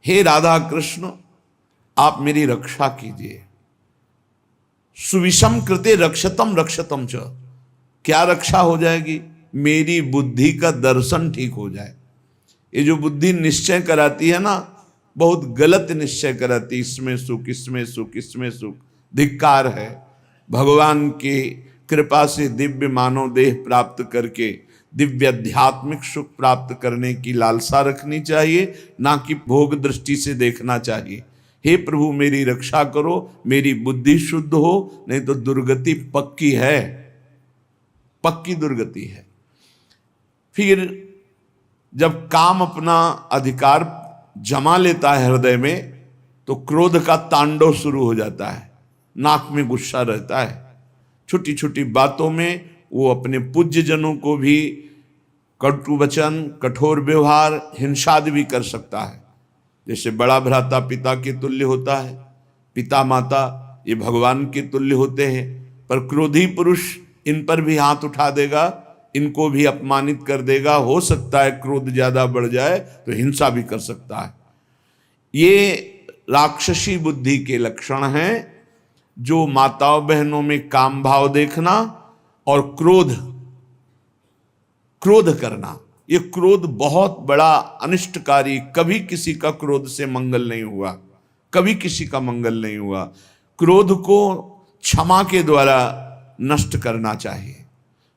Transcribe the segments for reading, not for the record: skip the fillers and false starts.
हे राधा कृष्ण, आप मेरी रक्षा कीजिए। सुविषम कृते रक्षतम रक्षतम च, क्या रक्षा हो जाएगी? मेरी बुद्धि का दर्शन ठीक हो जाए। ये जो बुद्धि निश्चय कराती है ना, बहुत गलत निश्चय कराती, इसमें सुख इसमें सुख इसमें सुख, धिक्कार है। भगवान की कृपा से दिव्य मानव देह प्राप्त करके दिव्य आध्यात्मिक सुख प्राप्त करने की लालसा रखनी चाहिए, ना कि भोग दृष्टि से देखना चाहिए। हे प्रभु मेरी रक्षा करो, मेरी बुद्धि शुद्ध हो, नहीं तो दुर्गति पक्की है, पक्की दुर्गति है। फिर जब काम अपना अधिकार जमा लेता है हृदय में, तो क्रोध का तांडव शुरू हो जाता है, नाक में गुस्सा रहता है, छोटी छोटी बातों में वो अपने पूज्य जनों को भी कटु वचन, कठोर व्यवहार, हिंसादि भी कर सकता है। जैसे बड़ा भ्राता पिता के तुल्य होता है, पिता माता ये भगवान के तुल्य होते हैं, पर क्रोधी पुरुष इन पर भी हाथ उठा देगा, इनको भी अपमानित कर देगा। हो सकता है क्रोध ज्यादा बढ़ जाए तो हिंसा भी कर सकता है। ये राक्षसी बुद्धि के लक्षण हैं, जो माताओं बहनों में काम भाव देखना और क्रोध करना। ये क्रोध बहुत बड़ा अनिष्टकारी, कभी किसी का क्रोध से मंगल नहीं हुआ, कभी किसी का मंगल नहीं हुआ। क्रोध को क्षमा के द्वारा नष्ट करना चाहिए।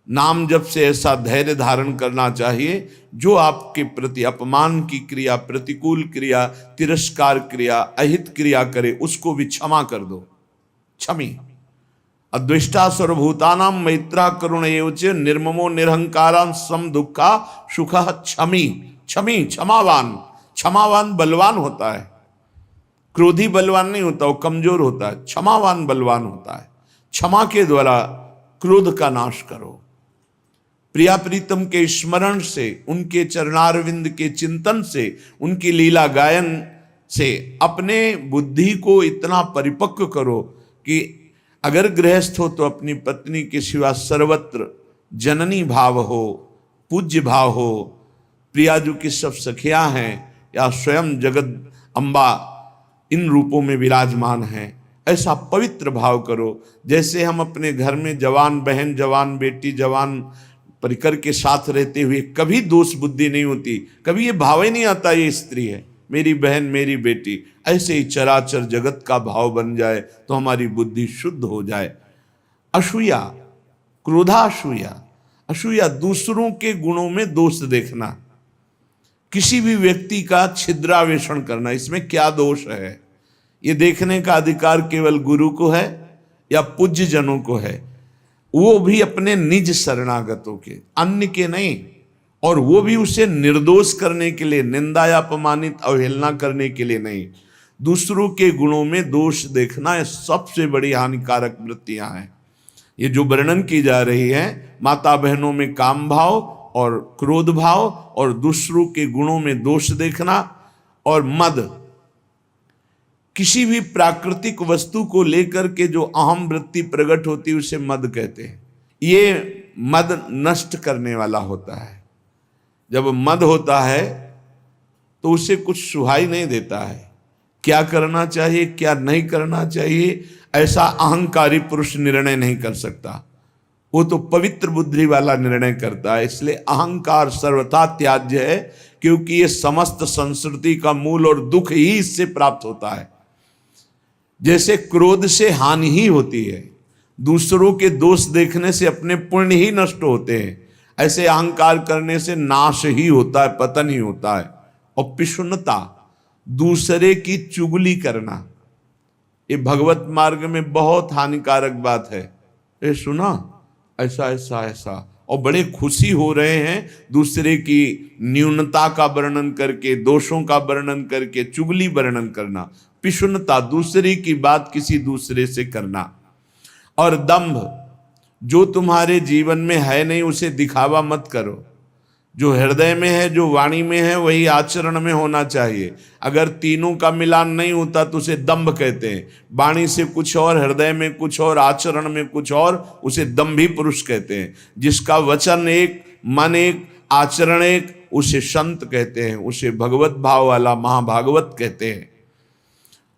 नाम जप से ऐसा धैर्य धारण करना चाहिए, जो आपके प्रति अपमान की क्रिया, प्रतिकूल क्रिया, तिरस्कार क्रिया, अहित क्रिया करे, उसको भी क्षमा कर दो। क्षमी अद्वेष्टा सर्वभूतानां मैत्रा करुण एवच निर्ममो निरहंकारां सम दुखा सुखः क्षमी। क्षमी क्षमावान, क्षमावान बलवान होता है, क्रोधी बलवान नहीं होता, वो कमजोर होता है। क्षमावान बलवान होता है। क्षमा के द्वारा क्रोध का नाश करो। प्रिया प्रीतम के स्मरण से, उनके चरणारविंद के चिंतन से, उनकी लीला गायन से अपने बुद्धि को इतना परिपक्व करो कि अगर गृहस्थ हो तो अपनी पत्नी के सिवा सर्वत्र जननी भाव हो, पूज्य भाव हो। प्रियाजू की सब सखियां हैं या स्वयं जगत अम्बा इन रूपों में विराजमान हैं, ऐसा पवित्र भाव करो। जैसे हम अपने घर में जवान बहन, जवान बेटी, जवान परिकर के साथ रहते हुए कभी दोष बुद्धि नहीं होती, कभी ये भाव ही नहीं आता ये स्त्री है, मेरी बहन, मेरी बेटी। ऐसे ही चराचर जगत का भाव बन जाए तो हमारी बुद्धि शुद्ध हो जाए। असूया, क्रोधासूया। असूया दूसरों के गुणों में दोष देखना, किसी भी व्यक्ति का छिद्रावेषण करना, इसमें क्या दोष है, ये देखने का अधिकार केवल गुरु को है या पूज्य जनों को है, वो भी अपने निज शरणागतों के, अन्य के नहीं। और वो भी उसे निर्दोष करने के लिए, निंदा या अपमानित अवहेलना करने के लिए नहीं। दूसरों के गुणों में दोष देखना ये सबसे बड़ी हानिकारक वृत्तियां हैं। ये जो वर्णन की जा रही है, माता बहनों में काम भाव और क्रोध भाव और दूसरों के गुणों में दोष देखना और मद, किसी भी प्राकृतिक वस्तु को लेकर के जो अहम वृत्ति प्रकट होती है उसे मद कहते हैं। ये मद नष्ट करने वाला होता है। जब मद होता है तो उसे कुछ सुहाई नहीं देता है, क्या करना चाहिए क्या नहीं करना चाहिए ऐसा अहंकारी पुरुष निर्णय नहीं कर सकता। वो तो पवित्र बुद्धि वाला निर्णय करता है। इसलिए अहंकार सर्वथा त्याज्य है, क्योंकि ये समस्त संस्कृति का मूल और दुख ही इससे प्राप्त होता है। जैसे क्रोध से हानि ही होती है, दूसरों के दोष देखने से अपने पुण्य ही नष्ट होते हैं, ऐसे अहंकार करने से नाश ही होता है, पतन ही होता है। और पिशुन्नता, दूसरे की चुगली करना, ये भगवत मार्ग में बहुत हानिकारक बात है। ये सुना ऐसा ऐसा ऐसा, और बड़े खुशी हो रहे हैं दूसरे की न्यूनता का वर्णन करके, दोषों का वर्णन करके, चुगली वर्णन करना। पिशुन्नता, दूसरे की बात किसी दूसरे से करना। और दंभ, जो तुम्हारे जीवन में है नहीं उसे दिखावा मत करो। जो हृदय में है, जो वाणी में है, वही आचरण में होना चाहिए। अगर तीनों का मिलान नहीं होता तो उसे दंभ कहते हैं। वाणी से कुछ और, हृदय में कुछ और, आचरण में कुछ और, उसे दंभी पुरुष कहते हैं। जिसका वचन एक, मन एक, आचरण एक उसे संत कहते हैं, उसे भगवत भाव वाला महाभागवत कहते हैं।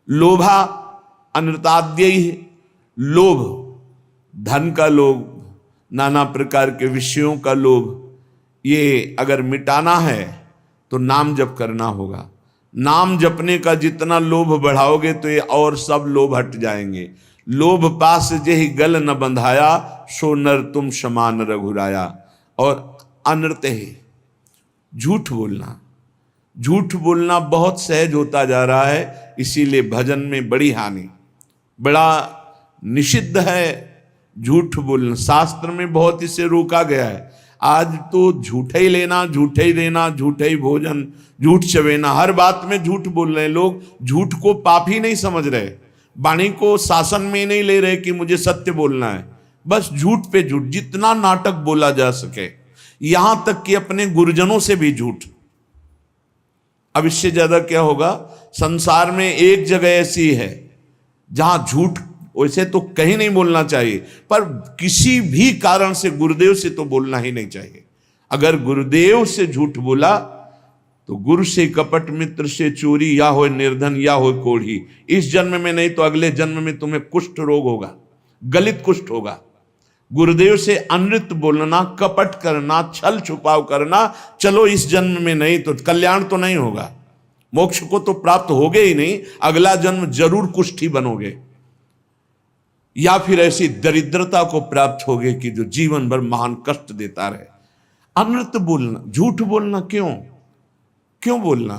लोभा अनृताद्य, लोभ, धन का लोभ, नाना प्रकार के विषयों का लोभ, ये अगर मिटाना है तो नाम जप करना होगा। नाम जपने का जितना लोभ बढ़ाओगे तो ये और सब लोभ हट जाएंगे। लोभ पास जेहि गल न बंधाया, सो नर तुम समान रघुराया। और अनृत है झूठ बोलना। झूठ बोलना बहुत सहज होता जा रहा है, इसीलिए भजन में बड़ी हानि, बड़ा निषिद्ध है झूठ बोलना। शास्त्र में बहुत इसे रोका गया है। आज तो झूठे ही लेना, झूठे ही देना, झूठे ही भोजन, झूठ चवेना, हर बात में झूठ बोल रहे हैं लोग। झूठ को पाप ही नहीं समझ रहे, वाणी को शासन में नहीं ले रहे कि मुझे सत्य बोलना है, बस झूठ पे झूठ, जितना नाटक बोला जा सके, यहां तक कि अपने गुरुजनों से भी झूठ। अब इससे ज्यादा क्या होगा? संसार में एक जगह ऐसी है जहां झूठ वैसे तो कहीं नहीं बोलना चाहिए, पर किसी भी कारण से गुरुदेव से तो बोलना ही नहीं चाहिए। अगर गुरुदेव से झूठ बोला तो गुरु से कपट, मित्र से चोरी, या हो निर्धन या हो कोढ़ी। इस जन्म में नहीं तो अगले जन्म में तुम्हें कुष्ठ रोग होगा, गलित कुष्ठ होगा। गुरुदेव से अनृत बोलना, कपट करना, छल छुपाव करना, चलो इस जन्म में नहीं तो कल्याण तो नहीं होगा, मोक्ष को तो प्राप्त होगे ही नहीं, अगला जन्म जरूर कुष्ठी बनोगे, या फिर ऐसी दरिद्रता को प्राप्त होगे कि जो जीवन भर महान कष्ट देता रहे। अनृत बोलना, झूठ बोलना, क्यों बोलना?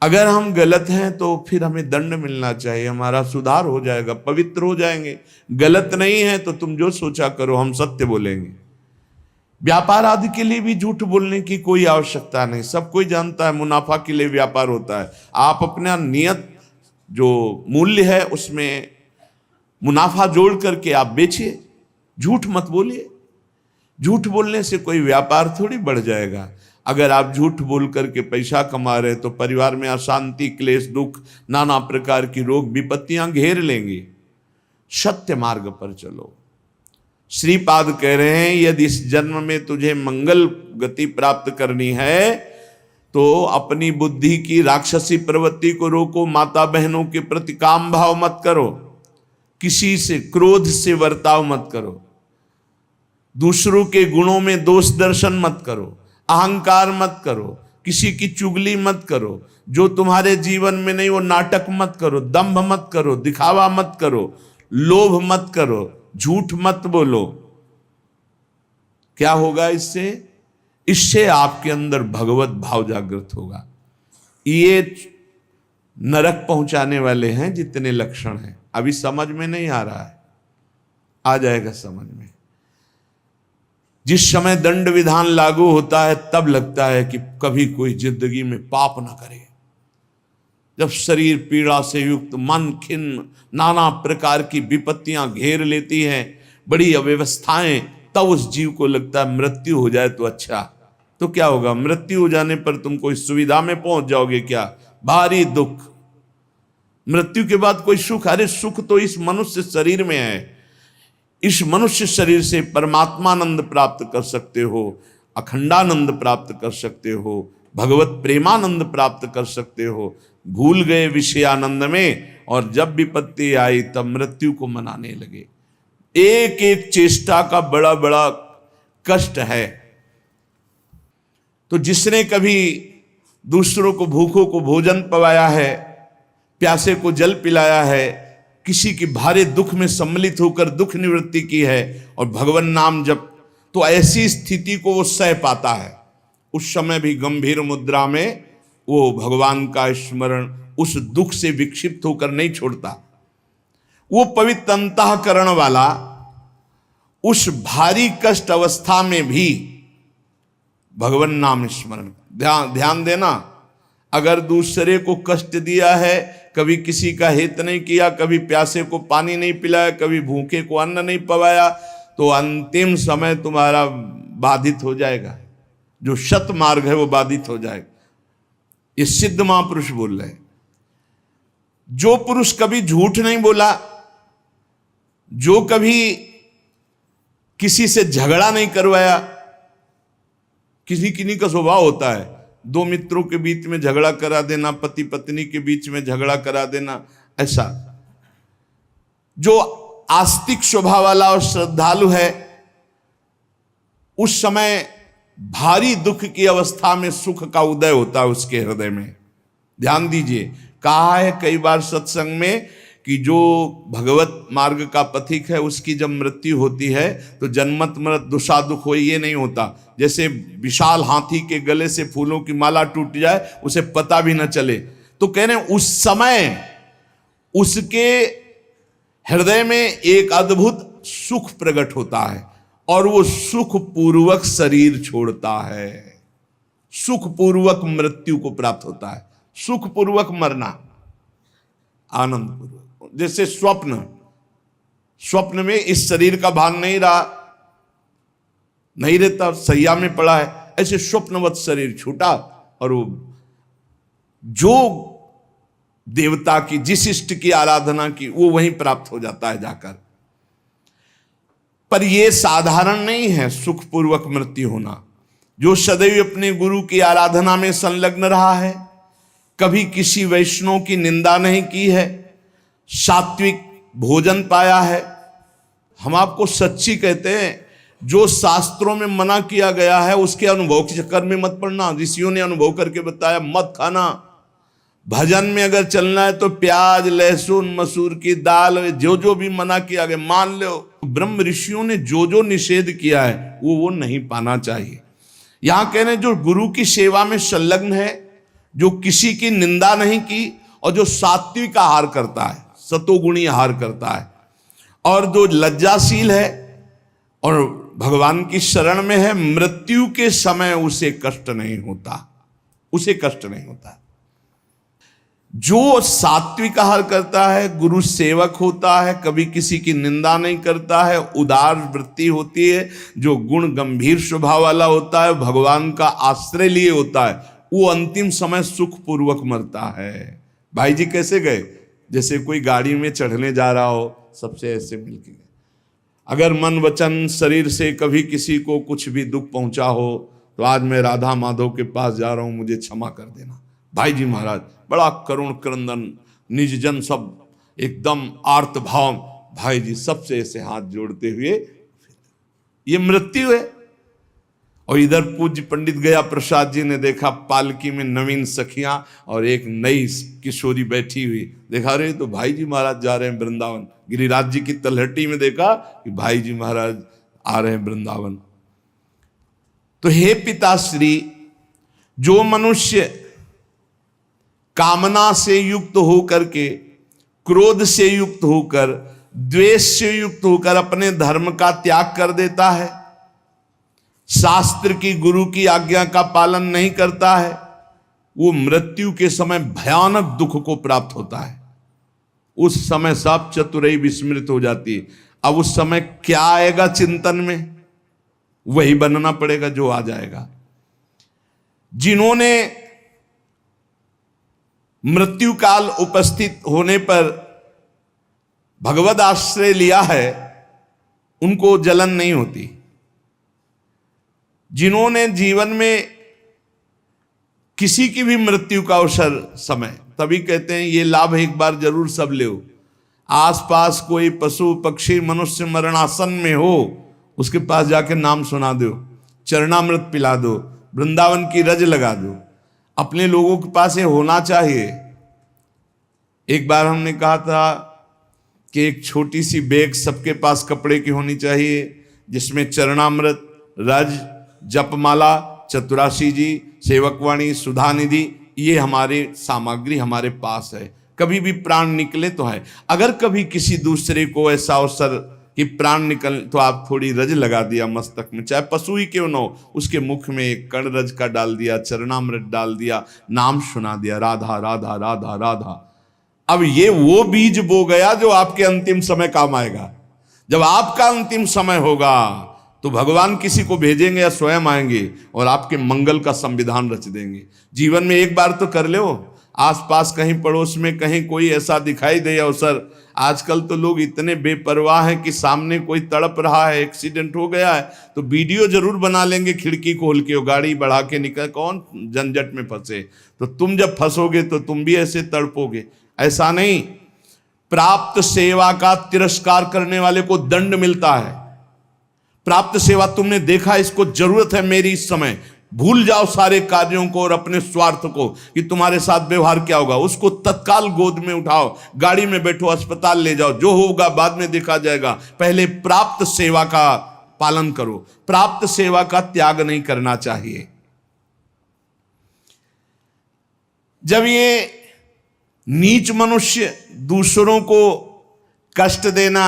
अगर हम गलत हैं तो फिर हमें दंड मिलना चाहिए, हमारा सुधार हो जाएगा, पवित्र हो जाएंगे। गलत नहीं है तो तुम जो सोचा करो, हम सत्य बोलेंगे। व्यापार आदि के लिए भी झूठ बोलने की कोई आवश्यकता नहीं, सब कोई जानता है मुनाफा के लिए व्यापार होता है। आप अपना नियत जो मूल्य है उसमें मुनाफा जोड़ करके आप बेचिए, झूठ मत बोलिए। झूठ बोलने से कोई व्यापार थोड़ी बढ़ जाएगा। अगर आप झूठ बोल करके पैसा कमा रहे तो परिवार में अशांति, क्लेश, दुख, नाना प्रकार की रोग विपत्तियां घेर लेंगी। सत्य मार्ग पर चलो। श्रीपाद कह रहे हैं, यदि इस जन्म में तुझे मंगल गति प्राप्त करनी है तो अपनी बुद्धि की राक्षसी प्रवृत्ति को रोको। माता बहनों के प्रति काम भाव मत करो, किसी से क्रोध से वर्ताव मत करो, दूसरों के गुणों में दोष दर्शन मत करो, अहंकार मत करो, किसी की चुगली मत करो, जो तुम्हारे जीवन में नहीं वो नाटक मत करो, दंभ मत करो, दिखावा मत करो, लोभ मत करो, झूठ मत बोलो। क्या होगा इससे? इससे आपके अंदर भगवत भाव जागृत होगा। ये नरक पहुंचाने वाले हैं जितने लक्षण हैं, अभी समझ में नहीं आ रहा है, आ जाएगा समझ में। जिस समय दंड विधान लागू होता है तब लगता है कि कभी कोई जिंदगी में पाप ना करे। जब शरीर पीड़ा से युक्त, मन खिन्न, नाना प्रकार की विपत्तियां घेर लेती हैं, बड़ी अव्यवस्थाएं, तब उस जीव को लगता है मृत्यु हो जाए तो अच्छा। तो क्या होगा? मृत्यु हो जाने पर तुम कोई सुविधा में पहुंच जाओगे क्या? भारी दुख। मृत्यु के बाद कोई सुख? अरे सुख तो इस मनुष्य शरीर में है। इस मनुष्य शरीर से परमात्मानंद प्राप्त कर सकते हो, अखंडानंद प्राप्त कर सकते हो, भगवत प्रेमानंद प्राप्त कर सकते हो। भूल गए विषयानंद में, और जब विपत्ति आई तब मृत्यु को मनाने लगे। एक एक चेष्टा का बड़ा बड़ा कष्ट है। तो जिसने कभी दूसरों को, भूखों को भोजन पवाया है, प्यासे को जल पिलाया है, किसी की भारी दुख में सम्मिलित होकर दुख निवृत्ति की है और भगवान नाम जप, तो ऐसी स्थिति को वो सह पाता है। उस समय भी गंभीर मुद्रा में वो भगवान का स्मरण उस दुख से विक्षिप्त होकर नहीं छोड़ता। वो पवित्र अंतःकरण वाला उस भारी कष्ट अवस्था में भी भगवान नाम स्मरण। ध्यान देना, अगर दूसरे को कष्ट दिया है, कभी किसी का हित नहीं किया, कभी प्यासे को पानी नहीं पिलाया, कभी भूखे को अन्न नहीं पवाया, तो अंतिम समय तुम्हारा बाधित हो जाएगा। जो सत मार्ग है वो बाधित हो जाएगा। ये सिद्ध महापुरुष बोल रहे हैं। जो पुरुष कभी झूठ नहीं बोला, जो कभी किसी से झगड़ा नहीं करवाया, किसी किन्हीं का स्वभाव होता है, दो मित्रों के बीच में झगड़ा करा देना, पति पत्नी के बीच में झगड़ा करा देना, ऐसा। जो आस्तिक स्वभाव वाला और श्रद्धालु है, उस समय भारी दुख की अवस्था में सुख का उदय होता है उसके हृदय में। ध्यान दीजिए, कहा है कई बार सत्संग में कि जो भगवत मार्ग का पथिक है उसकी जब मृत्यु होती है तो जन्मत मृत दुषा दुख हो, ये नहीं होता। जैसे विशाल हाथी के गले से फूलों की माला टूट जाए, उसे पता भी न चले। तो कह रहे हैं उस समय उसके हृदय में एक अद्भुत सुख प्रकट होता है और वो सुख पूर्वक शरीर छोड़ता है, सुख पूर्वक मृत्यु को प्राप्त होता है, सुख पूर्वक मरना, आनंद पूर्वक। जैसे स्वप्न में इस शरीर का भान नहीं रहता, सैया में पड़ा है, ऐसे स्वप्नवत शरीर छूटा और वो जो देवता की, जिस इष्ट की आराधना की, वो वहीं प्राप्त हो जाता है जाकर। पर यह साधारण नहीं है सुखपूर्वक मृत्यु होना। जो सदैव अपने गुरु की आराधना में संलग्न रहा है, कभी किसी वैष्णव की निंदा नहीं की है, सात्विक भोजन पाया है। हम आपको सच्ची कहते हैं, जो शास्त्रों में मना किया गया है उसके अनुभव के चक्कर में मत पड़ना। ऋषियों ने अनुभव करके बताया, मत खाना। भजन में अगर चलना है तो प्याज, लहसुन, मसूर की दाल, जो जो भी मना किया गया मान लो। ब्रह्म ऋषियों ने जो जो निषेध किया है वो नहीं पाना चाहिए। यहां कह रहे हैं जो गुरु की सेवा में संलग्न है, जो किसी की निंदा नहीं की और जो सात्विक आहार करता है, सतोगुणी आहार करता है, और जो लज्जाशील है और भगवान की शरण में है, मृत्यु के समय उसे कष्ट नहीं होता, उसे कष्ट नहीं होता। जो सात्विक आहार करता है, गुरु सेवक होता है, कभी किसी की निंदा नहीं करता है, उदार वृत्ति होती है, जो गुण गंभीर स्वभाव वाला होता है, भगवान का आश्रय लिए होता है, वो अंतिम समय सुख पूर्वक मरता है। भाई जी कैसे गए? जैसे कोई गाड़ी में चढ़ने जा रहा हो, सबसे ऐसे मिलके गए। अगर मन वचन शरीर से कभी किसी को कुछ भी दुख पहुंचा हो तो आज मैं राधा माधव के पास जा रहा हूं, मुझे क्षमा कर देना। भाई जी महाराज बड़ा करुण क्रंदन, निज जन सब एकदम आर्त भाव, भाई जी सबसे ऐसे हाथ जोड़ते हुए, ये मृत्यु है। और इधर पूज्य पंडित गया प्रसाद जी ने देखा पालकी में नवीन सखियां और एक नई किशोरी बैठी हुई, देखा रहे तो भाई जी महाराज जा रहे हैं वृंदावन। गिरिराज जी की तलहटी में देखा कि भाई जी महाराज आ रहे हैं वृंदावन। तो हे पिताश्री, जो मनुष्य कामना से युक्त होकर के, क्रोध से युक्त होकर, द्वेष से युक्त होकर अपने धर्म का त्याग कर देता है, शास्त्र की गुरु की आज्ञा का पालन नहीं करता है, वो मृत्यु के समय भयानक दुख को प्राप्त होता है। उस समय सब चतुराई विस्मृत हो जाती है। अब उस समय क्या आएगा चिंतन में, वही बनना पड़ेगा जो आ जाएगा। जिन्होंने मृत्यु काल उपस्थित होने पर भगवद आश्रय लिया है, उनको जलन नहीं होती। जिन्होंने जीवन में किसी की भी मृत्यु का अवसर समय, तभी कहते हैं ये लाभ एक बार जरूर सब ले। आसपास कोई पशु पक्षी मनुष्य मरणासन में हो, उसके पास जाके नाम सुना दो, चरणामृत पिला दो, वृंदावन की रज लगा दो। अपने लोगों के पास ये होना चाहिए। एक बार हमने कहा था कि एक छोटी सी बैग सबके पास कपड़े की होनी चाहिए, जिसमें चरणामृत, रज, जपमाला, चतुराशी जी, सेवकवाणी, सुधानिधि, ये हमारे सामग्री हमारे पास है। कभी भी प्राण निकले तो है। अगर कभी किसी दूसरे को ऐसा अवसर कि प्राण निकल, तो आप थोड़ी रज लगा दिया मस्तक में, चाहे पशु ही क्यों न हो, उसके मुख में एक कण रज का डाल दिया, चरणामृत डाल दिया, नाम सुना दिया, राधा राधा राधा राधा। अब ये वो बीज बो गया जो आपके अंतिम समय काम आएगा। जब आपका अंतिम समय होगा तो भगवान किसी को भेजेंगे या स्वयं आएंगे और आपके मंगल का संविधान रच देंगे। जीवन में एक बार तो कर लो, आसपास कहीं पड़ोस में कहीं कोई ऐसा दिखाई दे अवसर, आजकल तो लोग इतने बेपरवाह हैं कि सामने कोई तड़प रहा है, एक्सीडेंट हो गया है तो वीडियो जरूर बना लेंगे, खिड़की खोल के गाड़ी बढ़ा के निकल, कौन झंझट में फंसे। तो तुम जब फंसोगे तो तुम भी ऐसे तड़पोगे। ऐसा नहीं, प्राप्त सेवा का तिरस्कार करने वाले को दंड मिलता है। प्राप्त सेवा तुमने देखा, इसको जरूरत है मेरी इस समय, भूल जाओ सारे कार्यों को और अपने स्वार्थ को कि तुम्हारे साथ व्यवहार क्या होगा, उसको तत्काल गोद में उठाओ, गाड़ी में बैठो, अस्पताल ले जाओ, जो होगा बाद में देखा जाएगा। पहले प्राप्त सेवा का पालन करो, प्राप्त सेवा का त्याग नहीं करना चाहिए। जब ये नीच मनुष्य दूसरों को कष्ट देना,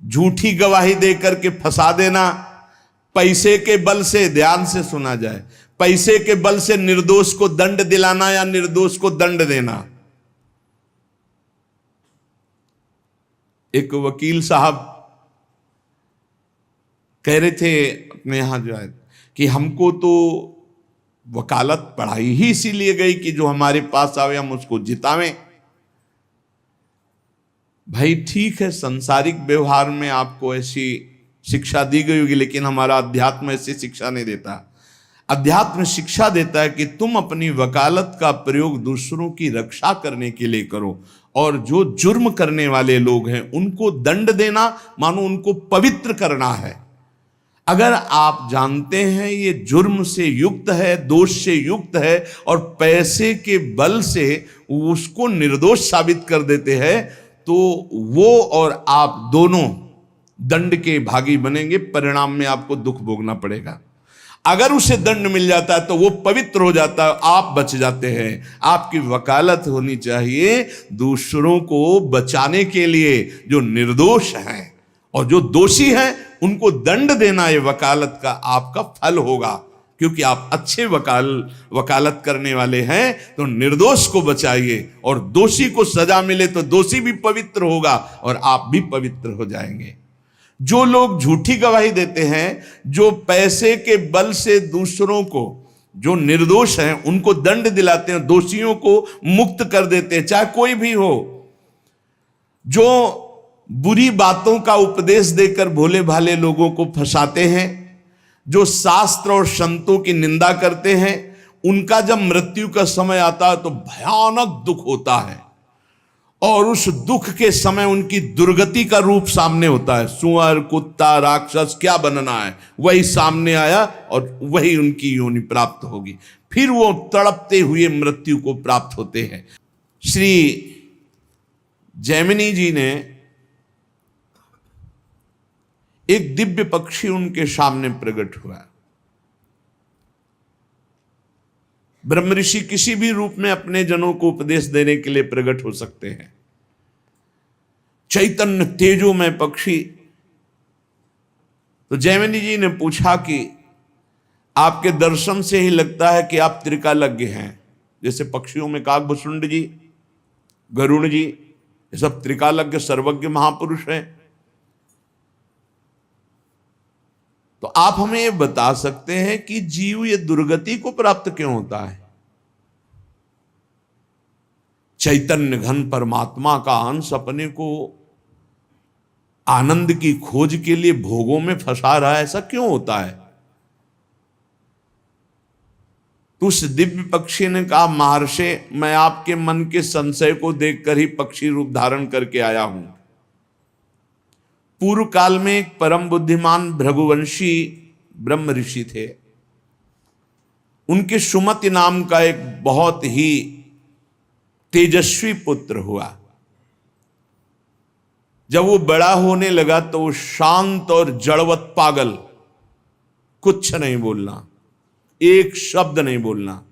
झूठी गवाही देकर के फंसा देना, पैसे के बल से, ध्यान से सुना जाए, पैसे के बल से निर्दोष को दंड दिलाना या निर्दोष को दंड देना। एक वकील साहब कह रहे थे अपने यहां जो है कि हमको तो वकालत पढ़ाई ही इसीलिए गई कि जो हमारे पास आवे हम उसको जितावें। भाई ठीक है, सांसारिक व्यवहार में आपको ऐसी शिक्षा दी गई होगी, लेकिन हमारा अध्यात्म ऐसी शिक्षा नहीं देता। अध्यात्म शिक्षा देता है कि तुम अपनी वकालत का प्रयोग दूसरों की रक्षा करने के लिए करो, और जो जुर्म करने वाले लोग हैं उनको दंड देना मानो उनको पवित्र करना है। अगर आप जानते हैं ये जुर्म से युक्त है, दोष से युक्त है, और पैसे के बल से उसको निर्दोष साबित कर देते हैं, तो वो और आप दोनों दंड के भागी बनेंगे, परिणाम में आपको दुख भोगना पड़ेगा। अगर उसे दंड मिल जाता है तो वो पवित्र हो जाता है, आप बच जाते हैं। आपकी वकालत होनी चाहिए दूसरों को बचाने के लिए, जो निर्दोष हैं, और जो दोषी हैं उनको दंड देना, ये वकालत का आपका फल होगा। क्योंकि आप अच्छे वकालत करने वाले हैं तो निर्दोष को बचाइए, और दोषी को सजा मिले तो दोषी भी पवित्र होगा और आप भी पवित्र हो जाएंगे। जो लोग झूठी गवाही देते हैं, जो पैसे के बल से दूसरों को, जो निर्दोष हैं उनको दंड दिलाते हैं, दोषियों को मुक्त कर देते हैं, चाहे कोई भी हो, जो बुरी बातों का उपदेश देकर भोले भाले लोगों को फंसाते हैं, जो शास्त्र और संतों की निंदा करते हैं, उनका जब मृत्यु का समय आता है तो भयानक दुख होता है, और उस दुख के समय उनकी दुर्गति का रूप सामने होता है। सुअर, कुत्ता, राक्षस क्या बनना है वही सामने आया और वही उनकी योनि प्राप्त होगी। फिर वो तड़पते हुए मृत्यु को प्राप्त होते हैं। श्री जैमिनी जी ने एक दिव्य पक्षी उनके सामने प्रकट हुआ। ब्रह्म ऋषि किसी भी रूप में अपने जनों को उपदेश देने के लिए प्रकट हो सकते हैं। चैतन्य तेजोमय पक्षी। तो जैमिनी जी ने पूछा कि आपके दर्शन से ही लगता है कि आप त्रिकालज्ञ हैं। जैसे पक्षियों में काकभुसुंड जी, गरुण जी, ये सब त्रिकालज्ञ सर्वज्ञ महापुरुष हैं। तो आप हमें ये बता सकते हैं कि जीव ये दुर्गति को प्राप्त क्यों होता है? चैतन्य घन परमात्मा का अंश अपने को आनंद की खोज के लिए भोगों में फंसा रहा है, ऐसा क्यों होता है? तो उस दिव्य पक्षी ने कहा, महर्षि, मैं आपके मन के संशय को देखकर ही पक्षी रूप धारण करके आया हूं। पूर्व काल में एक परम बुद्धिमान भृगुवंशी ब्रह्म ऋषि थे। उनके सुमति नाम का एक बहुत ही तेजस्वी पुत्र हुआ। जब वो बड़ा होने लगा तो वो शांत और जड़वत पागल, कुछ नहीं बोलना, एक शब्द नहीं बोलना।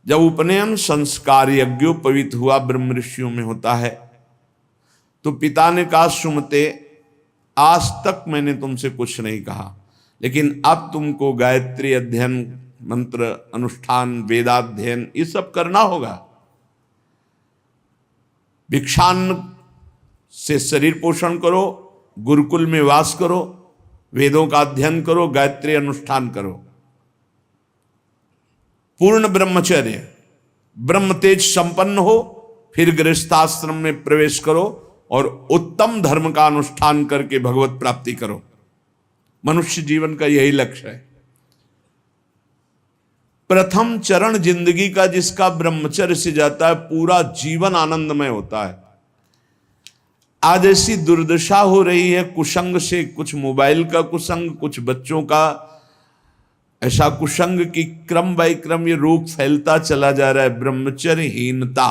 जब उपनयन संस्कार यज्ञोपवीत हुआ, ब्रह्म ऋषियों में होता है, तो पिता ने कहा, सुमते, आज तक मैंने तुमसे कुछ नहीं कहा, लेकिन अब तुमको गायत्री अध्ययन, मंत्र अनुष्ठान, वेदाध्ययन ये सब करना होगा। भिक्षान्न से शरीर पोषण करो, गुरुकुल में वास करो, वेदों का अध्ययन करो, गायत्री अनुष्ठान करो, पूर्ण ब्रह्मचर्य। ब्रह्म तेज संपन्न हो, फिर गृहस्थाश्रम में प्रवेश करो और उत्तम धर्म का अनुष्ठान करके भगवत प्राप्ति करो। मनुष्य जीवन का यही लक्ष्य है। प्रथम चरण जिंदगी का जिसका ब्रह्मचर्य से जाता है, पूरा जीवन आनंदमय होता है। आज ऐसी दुर्दशा हो रही है कुसंग से, कुछ मोबाइल का कुसंग, कुछ बच्चों का ऐसा कुसंग कि क्रम बाय क्रम ये रोग फैलता चला जा रहा है। ब्रह्मचर्यहीनता,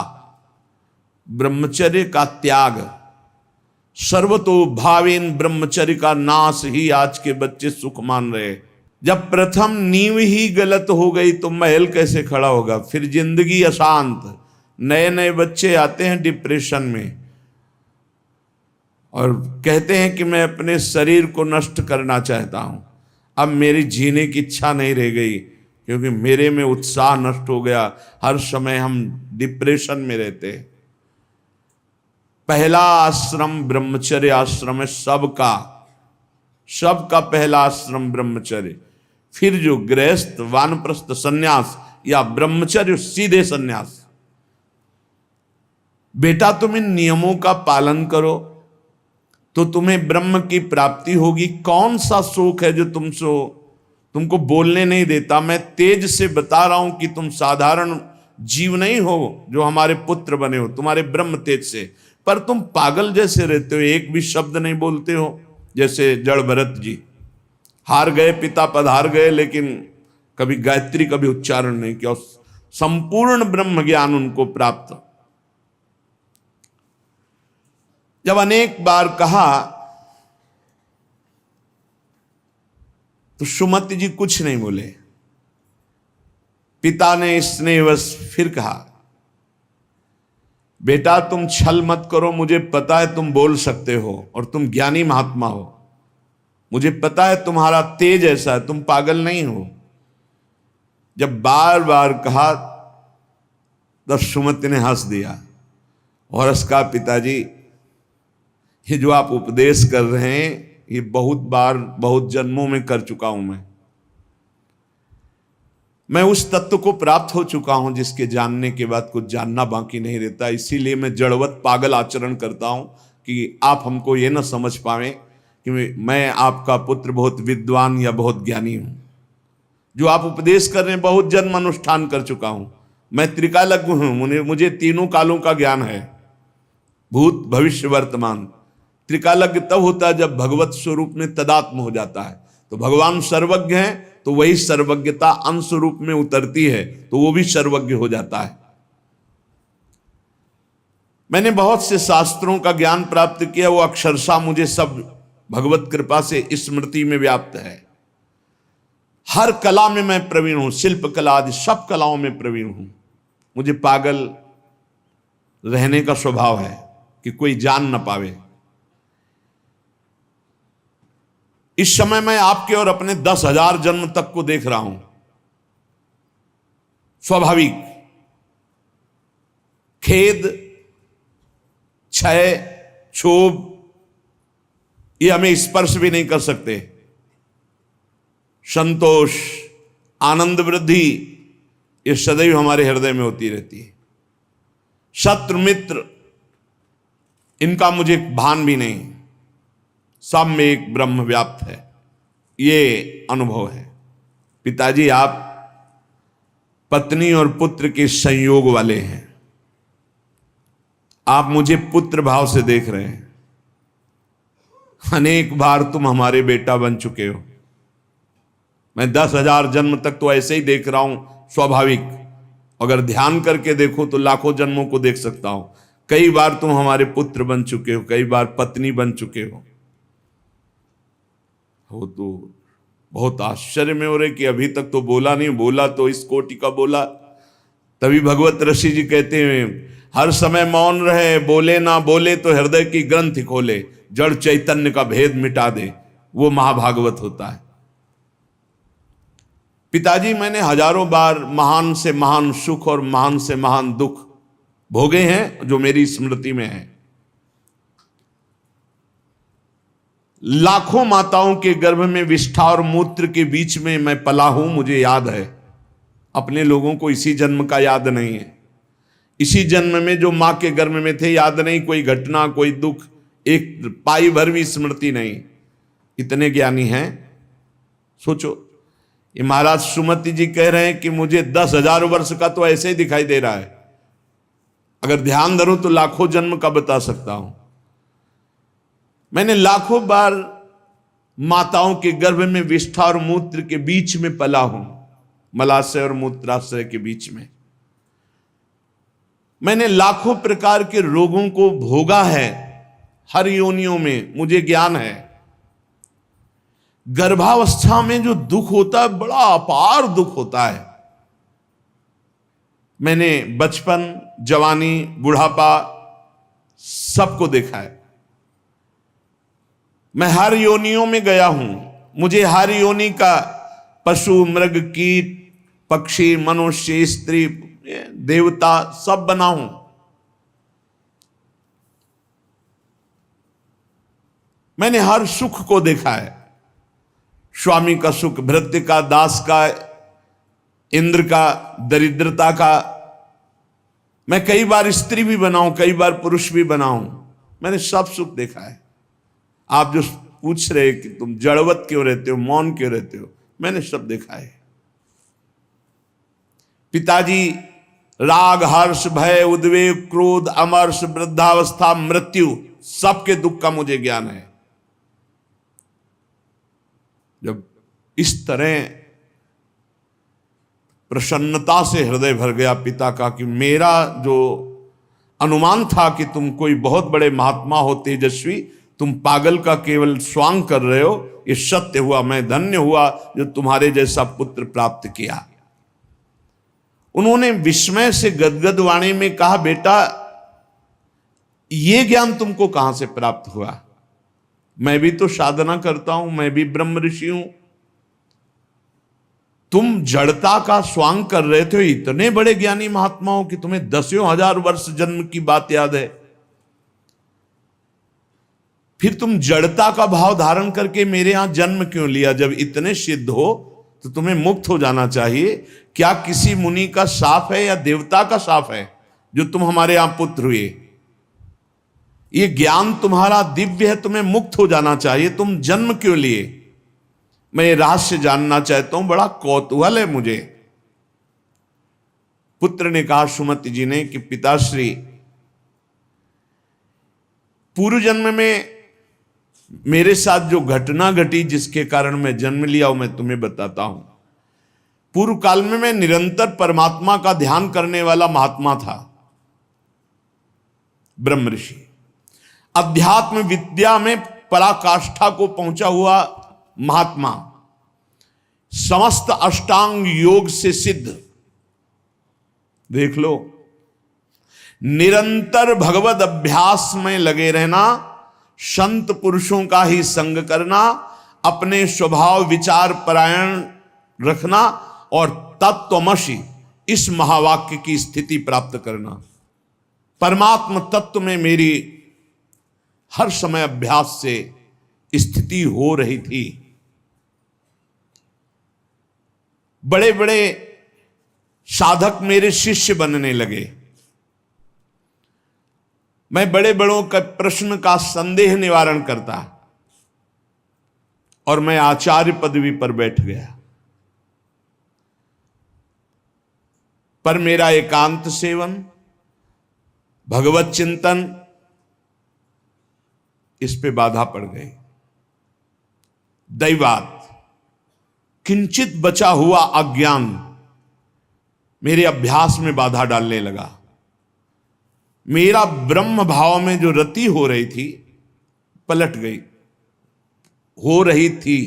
ब्रह्मचर्य का त्याग, सर्वतो भावेन ब्रह्मचर्य का नाश ही आज के बच्चे सुख मान रहे। जब प्रथम नींव ही गलत हो गई तो महल कैसे खड़ा होगा? फिर जिंदगी अशांत। नए नए बच्चे आते हैं डिप्रेशन में और कहते हैं कि मैं अपने शरीर को नष्ट करना चाहता हूं, अब मेरी जीने की इच्छा नहीं रह गई क्योंकि मेरे में उत्साह नष्ट हो गया। हर समय हम डिप्रेशन में रहते हैं। पहला आश्रम ब्रह्मचर्य आश्रम है सबका पहला आश्रम ब्रह्मचर्य। फिर जो गृहस्थ, वानप्रस्थ, सन्यास या ब्रह्मचर्य सीधे सन्यास। बेटा तुम इन नियमों का पालन करो तो तुम्हें ब्रह्म की प्राप्ति होगी। कौन सा शोक है जो तुमको बोलने नहीं देता? मैं तेज से बता रहा हूं कि तुम साधारण जीव नहीं हो जो हमारे पुत्र बने हो, तुम्हारे ब्रह्म तेज से, पर तुम पागल जैसे रहते हो, एक भी शब्द नहीं बोलते हो। जैसे जड़ भरत जी हार गए, पिता पधार गए, लेकिन कभी गायत्री कभी उच्चारण नहीं किया। संपूर्ण ब्रह्म ज्ञान उनको प्राप्त। जब अनेक बार कहा तो सुमति जी कुछ नहीं बोले। पिता ने स्नेहवश फिर कहा, बेटा तुम छल मत करो, मुझे पता है तुम बोल सकते हो और तुम ज्ञानी महात्मा हो, मुझे पता है तुम्हारा तेज ऐसा है, तुम पागल नहीं हो। जब बार बार कहा तब सुमति ने हंस दिया और उसका, पिताजी ये जो आप उपदेश कर रहे हैं ये बहुत बार, बहुत जन्मों में कर चुका हूं। मैं उस तत्व को प्राप्त हो चुका हूं जिसके जानने के बाद कुछ जानना बाकी नहीं रहता। इसीलिए मैं जड़वत पागल आचरण करता हूं कि आप हमको ये ना समझ पाए कि मैं आपका पुत्र बहुत विद्वान या बहुत ज्ञानी हूं। जो आप उपदेश कर रहे हैं बहुत जन्म अनुष्ठान कर चुका हूं। मैं त्रिकालज्ञ हूं, मुझे तीनों कालों का ज्ञान है, भूत भविष्य वर्तमान। त्रिकालज्ञ तब होता है जब भगवत स्वरूप में तदात्म हो जाता है। तो भगवान सर्वज्ञ हैं तो वही सर्वज्ञता अंश रूप में उतरती है तो वो भी सर्वज्ञ हो जाता है। मैंने बहुत से शास्त्रों का ज्ञान प्राप्त किया, वो अक्षरशः मुझे सब भगवत कृपा से स्मृति में व्याप्त है। हर कला में मैं प्रवीण हूं, शिल्प कला आदि सब कलाओं में प्रवीण हूं। मुझे पागल रहने का स्वभाव है कि कोई जान न पावे। इस समय मैं आपके और अपने 10,000 जन्म तक को देख रहा हूं। स्वाभाविक खेद, क्षय, क्षोभ ये हमें स्पर्श भी नहीं कर सकते। संतोष, आनंद वृद्धि ये सदैव हमारे हृदय में होती रहती है। शत्रु मित्र इनका मुझे भान भी नहीं, सब में एक ब्रह्म व्याप्त है, ये अनुभव है। पिताजी आप पत्नी और पुत्र के संयोग वाले हैं। आप मुझे पुत्र भाव से देख रहे हैं। अनेक बार तुम हमारे बेटा बन चुके हो। मैं 10,000 जन्म तक तो ऐसे ही देख रहा हूं, स्वाभाविक। अगर ध्यान करके देखो तो लाखों जन्मों को देख सकता हूं। कई बार तुम हमारे पुत्र बन चुके हो, कई बार पत्नी बन चुके हो। तो बहुत आश्चर्य में हो रहे कि अभी तक तो बोला नहीं, बोला तो इस कोटि का बोला। तभी भगवत ऋषि जी कहते हैं हर समय मौन रहे, बोले ना बोले तो हृदय की ग्रंथि खोले, जड़ चैतन्य का भेद मिटा दे, वो महाभागवत होता है। पिताजी मैंने हजारों बार महान से महान सुख और महान से महान दुख भोगे हैं जो मेरी स्मृति में है। लाखों माताओं के गर्भ में विष्ठा और मूत्र के बीच में मैं पला हूं, मुझे याद है। अपने लोगों को इसी जन्म का याद नहीं है। इसी जन्म में जो मां के गर्भ में थे, याद नहीं कोई घटना, कोई दुख, एक पाई भर भी स्मृति नहीं। इतने ज्ञानी हैं। सोचो, ये महाराज सुमति जी कह रहे हैं कि मुझे 10,000 वर्ष का तो ऐसे ही दिखाई दे रहा है, अगर ध्यान धरूं तो लाखों जन्म का बता सकता हूं। मैंने लाखों बार माताओं के गर्भ में विष्ठा और मूत्र के बीच में पला हूं, मलाशय और मूत्राशय के बीच में। मैंने लाखों प्रकार के रोगों को भोगा है, हर योनियों में मुझे ज्ञान है। गर्भावस्था में जो दुख होता है, बड़ा अपार दुख होता है। मैंने बचपन, जवानी, बुढ़ापा सबको देखा है। मैं हर योनियों में गया हूं, मुझे हर योनि का पशु, मृग, कीट, पक्षी, मनुष्य, स्त्री, देवता सब बना हूं। मैंने हर सुख को देखा है, स्वामी का सुख, भृत्य का, दास का, इंद्र का, दरिद्रता का। मैं कई बार स्त्री भी बनाऊं, कई बार पुरुष भी बनाऊं, मैंने सब सुख देखा है। आप जो पूछ रहे कि तुम जड़वत क्यों रहते हो, मौन क्यों रहते हो, मैंने सब देखा है। पिताजी राग, हर्ष, भय, उद्वेग, क्रोध, अमर्ष, वृद्धावस्था, मृत्यु, सबके दुख का मुझे ज्ञान है। जब इस तरह प्रसन्नता से हृदय भर गया पिता का कि मेरा जो अनुमान था कि तुम कोई बहुत बड़े महात्मा हो, तेजस्वी, तुम पागल का केवल स्वांग कर रहे हो, ये सत्य हुआ। मैं धन्य हुआ जो तुम्हारे जैसा पुत्र प्राप्त किया। उन्होंने विस्मय से गदगद वाणी में कहा, बेटा ये ज्ञान तुमको कहां से प्राप्त हुआ? मैं भी तो साधना करता हूं, मैं भी ब्रह्म ऋषि हूं। तुम जड़ता का स्वांग कर रहे थे, इतने बड़े ज्ञानी महात्मा हो कि तुम्हें 10,000 वर्ष जन्म की बात याद है, फिर तुम जड़ता का भाव धारण करके मेरे यहां जन्म क्यों लिया? जब इतने सिद्ध हो तो तुम्हें मुक्त हो जाना चाहिए। क्या किसी मुनि का शाप है या देवता का शाप है जो तुम हमारे यहां पुत्र हुए? ये ज्ञान तुम्हारा दिव्य है, तुम्हें मुक्त हो जाना चाहिए, तुम जन्म क्यों लिए? मैं ये रहस्य जानना चाहता हूं, बड़ा कौतूहल है मुझे। पुत्र ने कहा सुमति जी ने कि पिताश्री, पूर्व जन्म में मेरे साथ जो घटना घटी जिसके कारण मैं जन्म लिया वो मैं तुम्हें बताता हूं। पूर्व काल में मैं निरंतर परमात्मा का ध्यान करने वाला महात्मा था, ब्रह्म ऋषि, अध्यात्म विद्या में पराकाष्ठा को पहुंचा हुआ महात्मा, समस्त अष्टांग योग से सिद्ध। देख लो, निरंतर भगवत अभ्यास में लगे रहना, संत पुरुषों का ही संग करना, अपने स्वभाव विचार परायण रखना और तत्वमसि इस महावाक्य की स्थिति प्राप्त करना। परमात्म तत्व में मेरी हर समय अभ्यास से स्थिति हो रही थी। बड़े बड़े साधक मेरे शिष्य बनने लगे। मैं बड़े बड़ों का प्रश्न का संदेह निवारण करता और मैं आचार्य पदवी पर बैठ गया। पर मेरा एकांत सेवन, भगवत चिंतन, इस पे बाधा पड़ गई। दैवात, किंचित बचा हुआ अज्ञान मेरे अभ्यास में बाधा डालने लगा। मेरा ब्रह्म भाव में जो रति हो रही थी पलट गई। हो रही थी,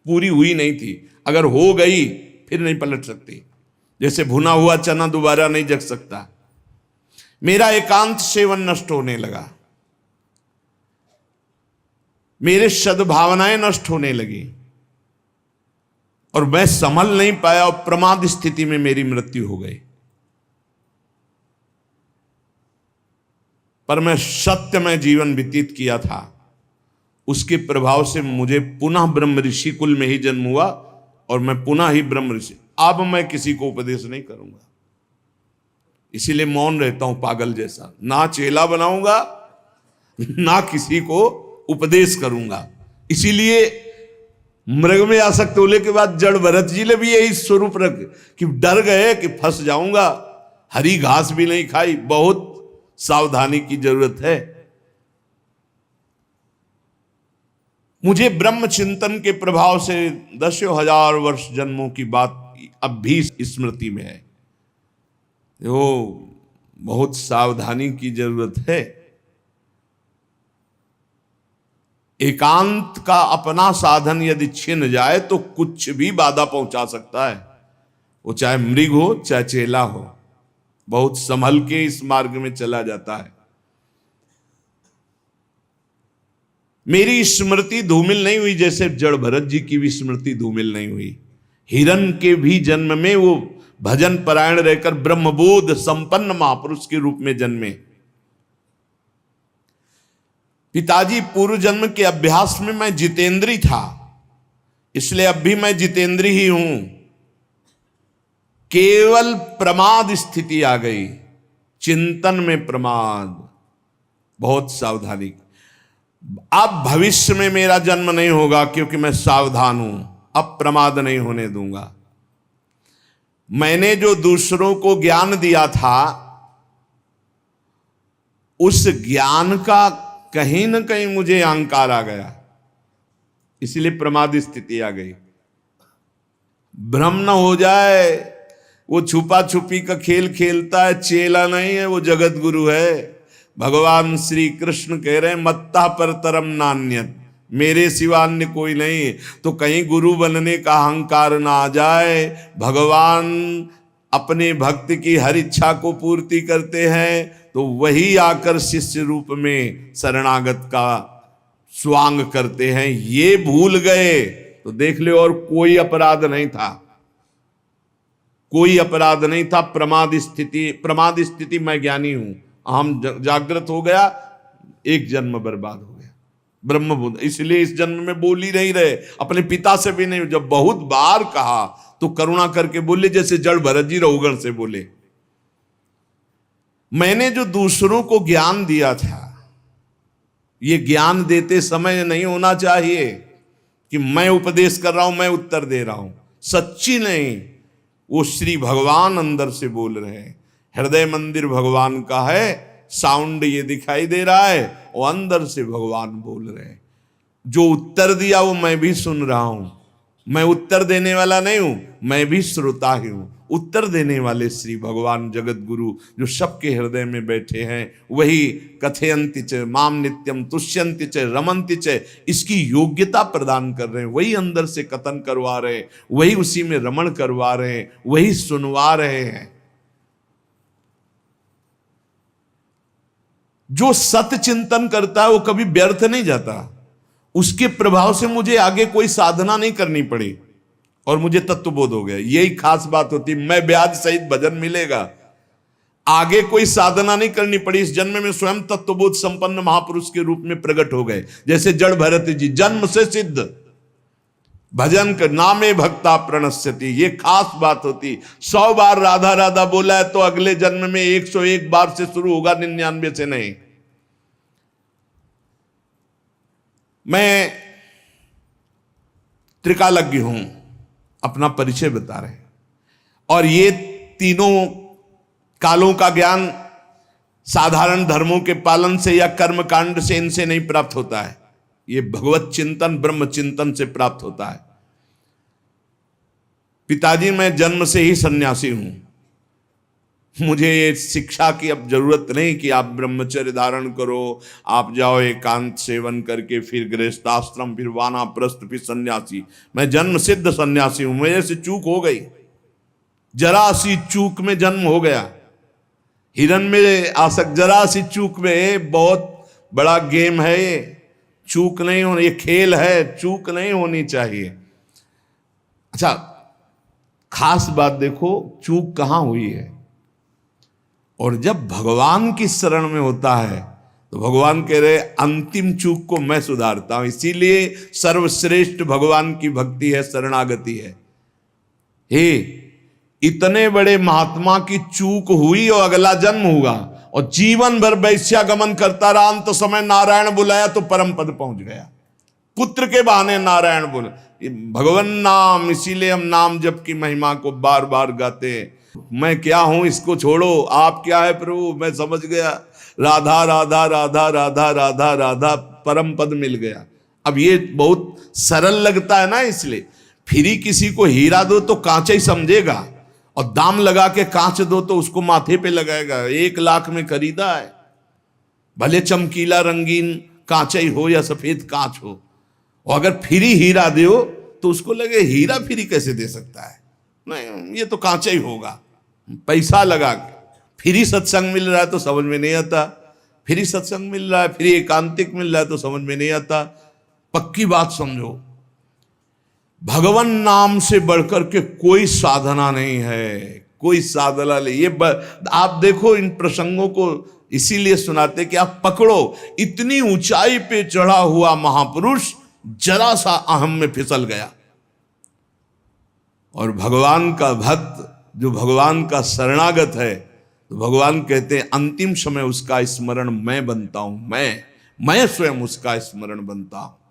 पूरी हुई नहीं थी। अगर हो गई फिर नहीं पलट सकती। जैसे भुना हुआ चना दोबारा नहीं जग सकता। मेरा एकांत सेवन नष्ट होने लगा, मेरे सद्भावनाएं नष्ट होने लगी और मैं संभल नहीं पाया और प्रमाद स्थिति में मेरी मृत्यु हो गई। पर मैं सत्यमय जीवन व्यतीत किया था, उसके प्रभाव से मुझे पुनः ब्रह्म ऋषि कुल में ही जन्म हुआ और मैं पुनः ही ब्रह्म ऋषि। अब मैं किसी को उपदेश नहीं करूंगा। इसीलिए मौन रहता हूं पागल जैसा, ना चेला बनाऊंगा ना किसी को उपदेश करूंगा। इसीलिए मृग में आसक्त होने के बाद जड़ भरत जी ने भी यही स्वरूप रख कि डर गए कि फंस जाऊंगा, हरी घास भी नहीं खाई, बहुत सावधानी की जरूरत है। मुझे ब्रह्म चिंतन के प्रभाव से दसों हजार वर्ष जन्मों की बात अब भी स्मृति में है। वो बहुत सावधानी की जरूरत है। एकांत का अपना साधन यदि छिन जाए तो कुछ भी बाधा पहुंचा सकता है, वो चाहे मृग हो चाहे चेला हो, बहुत संभल के इस मार्ग में चला जाता है। मेरी स्मृति धूमिल नहीं हुई जैसे जड़ भरत जी की भी स्मृति धूमिल नहीं हुई। हिरण के भी जन्म में वो भजन परायण रहकर ब्रह्मबोध संपन्न महापुरुष के रूप में जन्मे। पिताजी पूर्व जन्म के अभ्यास में मैं जितेंद्री था, इसलिए अब भी मैं जितेंद्री ही हूं। केवल प्रमाद स्थिति आ गई, चिंतन में प्रमाद, बहुत सावधानी। अब भविष्य में मेरा जन्म नहीं होगा क्योंकि मैं सावधान हूं, अब प्रमाद नहीं होने दूंगा। मैंने जो दूसरों को ज्ञान दिया था उस ज्ञान का कहीं न कहीं मुझे अहंकार आ गया, इसलिए प्रमाद स्थिति आ गई। भ्रम न हो जाए, वो छुपा छुपी का खेल खेलता है, चेला नहीं है, वो जगत गुरु है। भगवान श्री कृष्ण कह रहे हैं मत्ता पर तरम नान्यत, मेरे सिवा अन्य कोई नहीं। तो कहीं गुरु बनने का अहंकार ना आ जाए। भगवान अपने भक्त की हर इच्छा को पूर्ति करते हैं तो वही आकर शिष्य रूप में शरणागत का स्वांग करते हैं। ये भूल गए तो देख ले, और कोई अपराध नहीं था, कोई अपराध नहीं था। प्रमाद स्थिति मैं ज्ञानी हूं, हम जागृत हो गया, एक जन्म बर्बाद हो गया। ब्रह्मबुद्ध इसलिए इस जन्म में बोल ही नहीं रहे, अपने पिता से भी नहीं। जब बहुत बार कहा तो करुणा करके बोले, जैसे जड़ भरत जी रघुगण से बोले। मैंने जो दूसरों को ज्ञान दिया था, ये ज्ञान देते समय नहीं होना चाहिए कि मैं उपदेश कर रहा हूं, मैं उत्तर दे रहा हूं। सच्ची नहीं, वो श्री भगवान अंदर से बोल रहे हैं। हृदय मंदिर भगवान का है, साउंड ये दिखाई दे रहा है और अंदर से भगवान बोल रहे हैं। जो उत्तर दिया वो मैं भी सुन रहा हूं। मैं उत्तर देने वाला नहीं हूं, मैं भी श्रोता ही हूं। उत्तर देने वाले श्री भगवान जगत गुरु जो सबके हृदय में बैठे हैं, वही कथयन्ति च माम नित्यम तुष्यन्ति च रमन्ति च, इसकी योग्यता प्रदान कर रहे हैं। वही अंदर से कथन करवा रहे हैं, वही उसी में रमण करवा रहे हैं, वही सुनवा रहे हैं। जो सत्य चिंतन करता है वो कभी व्यर्थ नहीं जाता। उसके प्रभाव से मुझे आगे कोई साधना नहीं करनी पड़ी और मुझे तत्वबोध हो गया। यही खास बात होती, मैं ब्याज सहित भजन मिलेगा, आगे कोई साधना नहीं करनी पड़ी। इस जन्म में स्वयं तत्वबोध संपन्न महापुरुष के रूप में प्रकट हो गए। जैसे जड़ भरत जी जन्म से सिद्ध, भजन कर नामे भक्ता प्रणश्यति, ये खास बात होती। 100 बार राधा राधा बोला है तो अगले जन्म में 101 बार से शुरू होगा, 99 से नहीं। मैं त्रिकालज्ञ हूं, अपना परिचय बता रहे हैं। और ये तीनों कालों का ज्ञान साधारण धर्मों के पालन से या कर्म कांड से इनसे नहीं प्राप्त होता है। ये भगवत चिंतन ब्रह्म चिंतन से प्राप्त होता है। पिताजी मैं जन्म से ही सन्यासी हूं, मुझे ये शिक्षा की अब जरूरत नहीं कि आप ब्रह्मचर्य धारण करो, आप जाओ एकांत सेवन करके फिर गृहस्थाश्रम, फिर वानाप्रस्थ, फिर सन्यासी। मैं जन्म सिद्ध सन्यासी हूं। मेरे से चूक हो गई, जरा सी चूक में जन्म हो गया। हिरन में आसक्त जरा सी चूक में, बहुत बड़ा गेम है ये। चूक नहीं होनी, ये खेल है, चूक नहीं होनी चाहिए। अच्छा, खास बात देखो, चूक कहां हुई है। और जब भगवान की शरण में होता है तो भगवान कह रहे अंतिम चूक को मैं सुधारता हूं। इसीलिए सर्वश्रेष्ठ भगवान की भक्ति है, शरणागति है। हे इतने बड़े महात्मा की चूक हुई और अगला जन्म हुआ और जीवन भर वैश्यागमन करता रहा। अंत समय नारायण बुलाया तो परम पद पहुंच गया। पुत्र के बहाने नारायण बोले, भगवान नाम, इसीलिए हम नाम जप की महिमा को बार बार गाते हैं। मैं क्या हूं इसको छोड़ो, आप क्या है प्रभु, मैं समझ गया। राधा राधा राधा राधा राधा राधा, परम पद मिल गया। अब ये बहुत सरल लगता है ना, इसलिए फ्री किसी को हीरा दो तो कांच ही समझेगा, और दाम लगा के कांच दो तो उसको माथे पे लगाएगा। 1 लाख में खरीदा है, भले चमकीला रंगीन कांच ही हो या सफेद कांच हो, और अगर फ्री हीरा दो तो उसको लगे हीरा फ्री कैसे दे सकता है, नहीं ये तो कांच ही होगा। पैसा लगा के फ्री सत्संग मिल रहा है तो समझ में नहीं आता, फ्री सत्संग मिल रहा है, फ्री एकांतिक मिल रहा है तो समझ में नहीं आता। पक्की बात समझो, भगवान नाम से बढ़कर के कोई साधना नहीं है, कोई साधना नहीं। ये आप देखो इन प्रसंगों को इसीलिए सुनाते कि आप पकड़ो, इतनी ऊंचाई पे चढ़ा हुआ महापुरुष जरा सा अहम में फिसल गया, और भगवान का भक्त जो भगवान का शरणागत है, तो भगवान कहते हैं अंतिम समय उसका स्मरण मैं बनता हूं, मैं स्वयं उसका स्मरण बनता हूं।